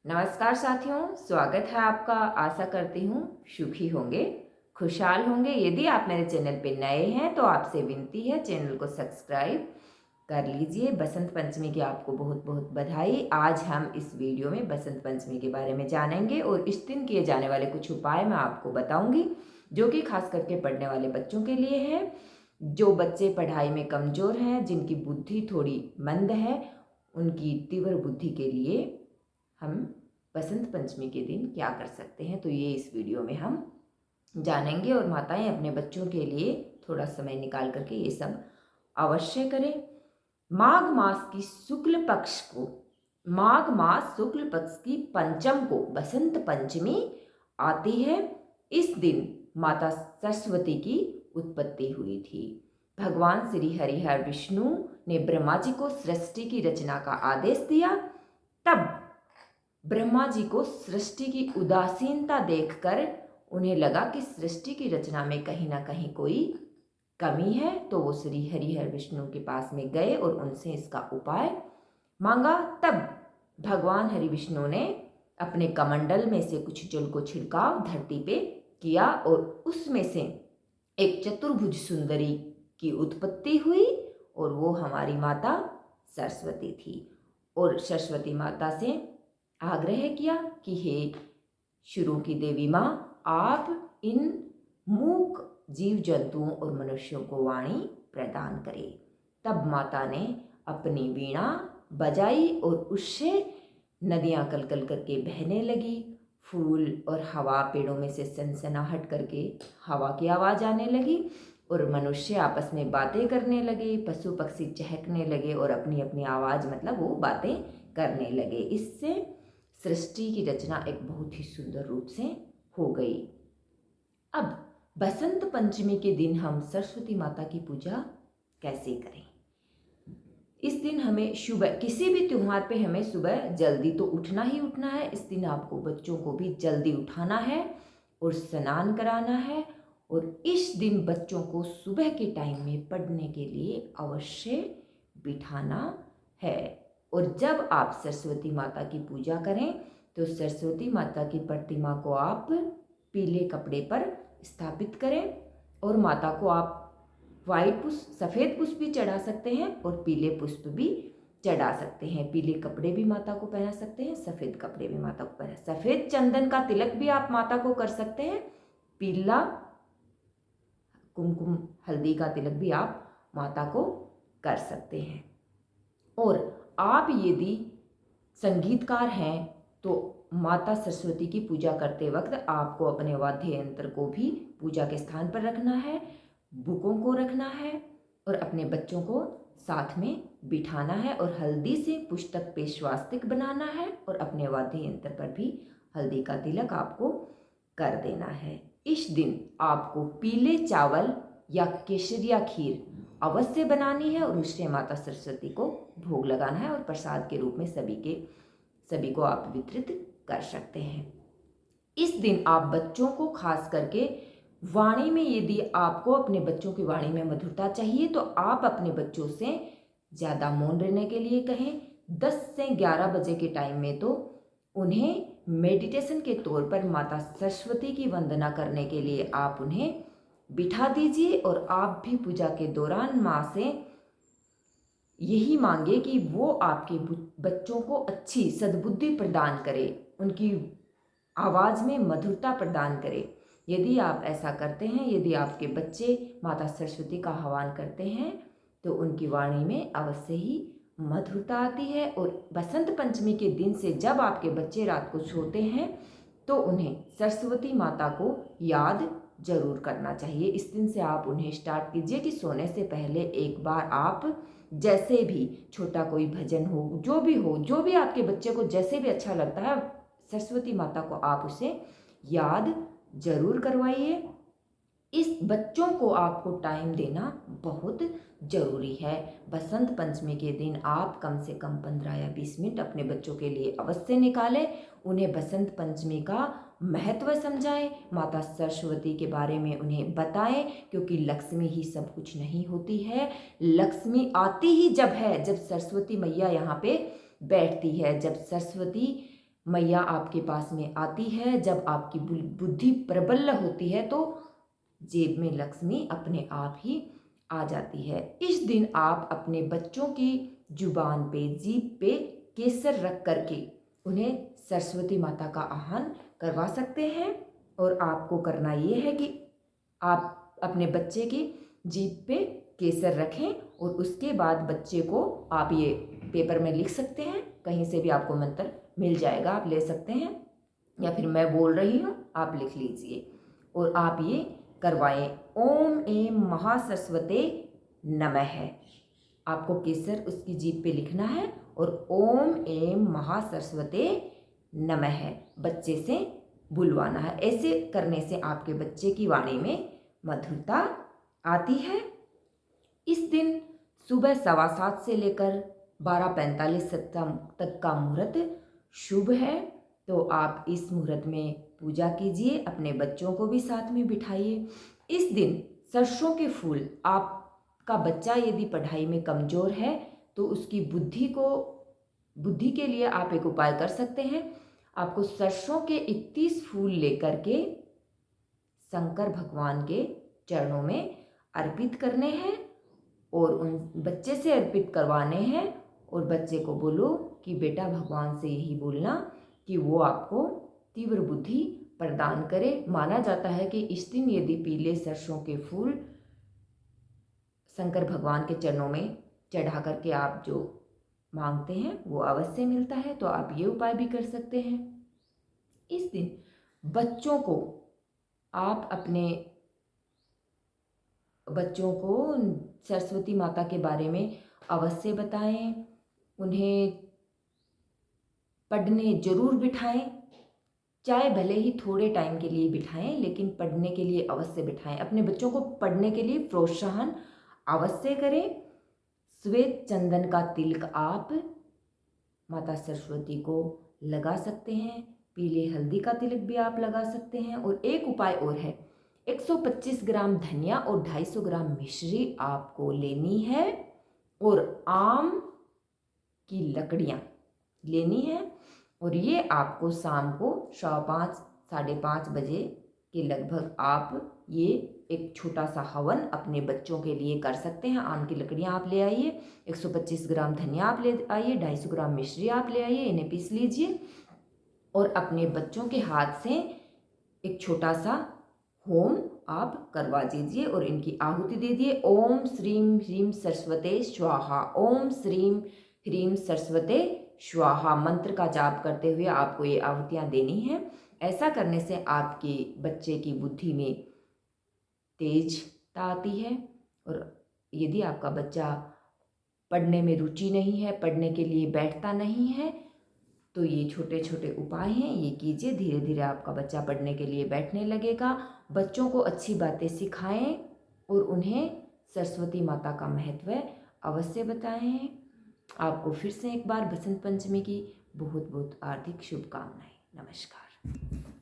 नमस्कार साथियों, स्वागत है आपका। आशा करती हूँ सुखी होंगे, खुशहाल होंगे। यदि आप मेरे चैनल पे नए हैं तो आपसे विनती है चैनल को सब्सक्राइब कर लीजिए। बसंत पंचमी की आपको बहुत बहुत बधाई। आज हम इस वीडियो में बसंत पंचमी के बारे में जानेंगे और इस दिन किए जाने वाले कुछ उपाय मैं आपको बताऊंगी, जो कि खास करके पढ़ने वाले बच्चों के लिए है। जो बच्चे पढ़ाई में कमज़ोर हैं, जिनकी बुद्धि थोड़ी मंद है, उनकी तीव्र बुद्धि के लिए हम बसंत पंचमी के दिन क्या कर सकते हैं, तो ये इस वीडियो में हम जानेंगे। और माताएं अपने बच्चों के लिए थोड़ा समय निकाल करके ये सब अवश्य करें। माघ मास की शुक्ल पक्ष को, माघ मास शुक्ल पक्ष की पंचम को बसंत पंचमी आती है। इस दिन माता सरस्वती की उत्पत्ति हुई थी। भगवान श्री हरिहर विष्णु ने ब्रह्मा जी को सृष्टि की रचना का आदेश दिया। तब ब्रह्मा जी को सृष्टि की उदासीनता देखकर उन्हें लगा कि सृष्टि की रचना में कहीं ना कहीं कोई कमी है, तो वो श्री हरिहर विष्णु के पास में गए और उनसे इसका उपाय मांगा। तब भगवान हरि विष्णु ने अपने कमंडल में से कुछ जल को छिड़काव धरती पे किया और उसमें से एक चतुर्भुज सुंदरी की उत्पत्ति हुई और वो हमारी माता सरस्वती थी। और सरस्वती माता से आग्रह किया कि हे शुरू की देवी माँ, आप इन मूक जीव जंतुओं और मनुष्यों को वाणी प्रदान करें। तब माता ने अपनी वीणा बजाई और उससे नदियाँ कलकल करके बहने लगी। फूल और हवा, पेड़ों में से सनसनाहट करके हवा की आवाज़ आने लगी और मनुष्य आपस में बातें करने लगे, पशु पक्षी चहकने लगे और अपनी अपनी आवाज़ मतलब वो बातें करने लगे। इससे सृष्टि की रचना एक बहुत ही सुंदर रूप से हो गई। अब बसंत पंचमी के दिन हम सरस्वती माता की पूजा कैसे करें? इस दिन हमें सुबह, किसी भी त्योहार पे हमें सुबह जल्दी तो उठना ही उठना है। इस दिन आपको बच्चों को भी जल्दी उठाना है और स्नान कराना है। और इस दिन बच्चों को सुबह के टाइम में पढ़ने के लिए अवश्य बिठाना है। और जब आप सरस्वती माता की पूजा करें तो सरस्वती माता की प्रतिमा को आप पीले कपड़े पर स्थापित करें और माता को आप वाइट पुष्प, सफ़ेद पुष्प भी चढ़ा सकते हैं और पीले पुष्प भी चढ़ा सकते हैं। पीले कपड़े भी माता को पहना सकते हैं, सफ़ेद कपड़े भी माता को पहना, सफ़ेद चंदन का तिलक भी आप माता को कर सकते हैं, पीला कुमकुम हल्दी का तिलक भी आप माता को कर सकते हैं। और आप यदि संगीतकार हैं तो माता सरस्वती की पूजा करते वक्त आपको अपने वाद्य यंत्र को भी पूजा के स्थान पर रखना है, बुकों को रखना है और अपने बच्चों को साथ में बिठाना है और हल्दी से पुस्तक पे स्वास्तिक बनाना है और अपने वाद्य यंत्र पर भी हल्दी का तिलक आपको कर देना है। इस दिन आपको पीले चावल या केसरिया खीर अवश्य बनानी है और उससे माता सरस्वती को भोग लगाना है और प्रसाद के रूप में सभी को आप वितरित कर सकते हैं। इस दिन आप बच्चों को खास करके वाणी में, यदि आपको अपने बच्चों की वाणी में मधुरता चाहिए तो आप अपने बच्चों से ज़्यादा मौन रहने के लिए कहें। 10 से 11 बजे के टाइम में तो उन्हें मेडिटेशन के तौर पर माता सरस्वती की वंदना करने के लिए आप उन्हें बिठा दीजिए और आप भी पूजा के दौरान माँ से यही मांगे कि वो आपके बच्चों को अच्छी सद्बुद्धि प्रदान करे, उनकी आवाज़ में मधुरता प्रदान करे। यदि आप ऐसा करते हैं, यदि आपके बच्चे माता सरस्वती का आह्वान करते हैं तो उनकी वाणी में अवश्य ही मधुरता आती है। और बसंत पंचमी के दिन से जब आपके बच्चे रात को सोते हैं तो उन्हें सरस्वती माता को याद जरूर करना चाहिए। इस दिन से आप उन्हें स्टार्ट कीजिए कि सोने से पहले एक बार आप जैसे भी छोटा कोई भजन हो, जो भी आपके बच्चे को जैसे भी अच्छा लगता है, सरस्वती माता को आप उसे याद जरूर करवाइए। इस बच्चों को आपको टाइम देना बहुत ज़रूरी है। बसंत पंचमी के दिन आप कम से कम 15 या 20 मिनट अपने बच्चों के लिए अवश्य निकालें। उन्हें बसंत पंचमी का महत्व समझाएं, माता सरस्वती के बारे में उन्हें बताएं, क्योंकि लक्ष्मी ही सब कुछ नहीं होती है। लक्ष्मी आती ही जब है जब सरस्वती मैया यहाँ पे बैठती है, जब सरस्वती मैया आपके पास में आती है, जब आपकी बुद्धि प्रबल होती है तो जेब में लक्ष्मी अपने आप ही आ जाती है। इस दिन आप अपने बच्चों की जुबान पे, जीभ पे केसर रख करके उन्हें सरस्वती माता का आह्वान करवा सकते हैं। और आपको करना ये है कि आप अपने बच्चे की जीभ पे केसर रखें और उसके बाद बच्चे को आप ये पेपर में लिख सकते हैं, कहीं से भी आपको मंत्र मिल जाएगा, आप ले सकते हैं, या फिर मैं बोल रही हूँ आप लिख लीजिए और आप ये करवाएं। ओम एम महासरस्वते नमः। आपको केसर उसकी जीभ पे लिखना है और ओम एम महासरस्वते नमः बच्चे से बुलवाना है। ऐसे करने से आपके बच्चे की वाणी में मधुरता आती है। इस दिन सुबह 7:15 से लेकर 12:45 तक का मुहूर्त शुभ है, तो आप इस मुहूर्त में पूजा कीजिए, अपने बच्चों को भी साथ में बिठाइए। इस दिन सरसों के फूल, आपका बच्चा यदि पढ़ाई में कमज़ोर है तो उसकी बुद्धि के लिए आप एक उपाय कर सकते हैं। आपको सरसों के 31 फूल लेकर के शंकर भगवान के चरणों में अर्पित करने हैं और उन बच्चे से अर्पित करवाने हैं और बच्चे को बोलो कि बेटा भगवान से यही बोलना कि वो आपको तीव्र बुद्धि प्रदान करे। माना जाता है कि इस दिन यदि पीले सरसों के फूल शंकर भगवान के चरणों में चढ़ा करके आप जो मांगते हैं वो अवश्य मिलता है, तो आप ये उपाय भी कर सकते हैं। इस दिन बच्चों को आप अपने बच्चों को सरस्वती माता के बारे में अवश्य बताएं, उन्हें पढ़ने जरूर बिठाएं, चाहे भले ही थोड़े टाइम के लिए बिठाएं लेकिन पढ़ने के लिए अवश्य बिठाएं। अपने बच्चों को पढ़ने के लिए प्रोत्साहन अवश्य करें। श्वेत चंदन का तिलक आप माता सरस्वती को लगा सकते हैं, पीले हल्दी का तिलक भी आप लगा सकते हैं। और एक उपाय और है, 125 ग्राम धनिया और 250 ग्राम मिश्री आपको लेनी है और आम की लकड़ियाँ लेनी है और ये आपको शाम को 5:15 5:30 बजे के लगभग आप ये एक छोटा सा हवन अपने बच्चों के लिए कर सकते हैं। आम की लकड़ियाँ आप ले आइए, 125 ग्राम धनिया आप ले आइए, 250 ग्राम मिश्री आप ले आइए, इन्हें पीस लीजिए और अपने बच्चों के हाथ से एक छोटा सा होम आप करवा दीजिए और इनकी आहुति दे दिए। ओम श्रीम ह्रीम सरस्वते स्वाहा, ओम श्रीम ह्रीम सरस्वते स्वाहा मंत्र का जाप करते हुए आपको ये आहुतियाँ देनी है। ऐसा करने से आपके बच्चे की बुद्धि में तेजता आती है और यदि आपका बच्चा पढ़ने में रुचि नहीं है, पढ़ने के लिए बैठता नहीं है, तो ये छोटे छोटे उपाय हैं, ये कीजिए, धीरे धीरे आपका बच्चा पढ़ने के लिए बैठने लगेगा। बच्चों को अच्छी बातें सिखाएं और उन्हें सरस्वती माता का महत्व अवश्य बताएं। आपको फिर से एक बार बसंत पंचमी की बहुत बहुत हार्दिक शुभकामनाएं। नमस्कार।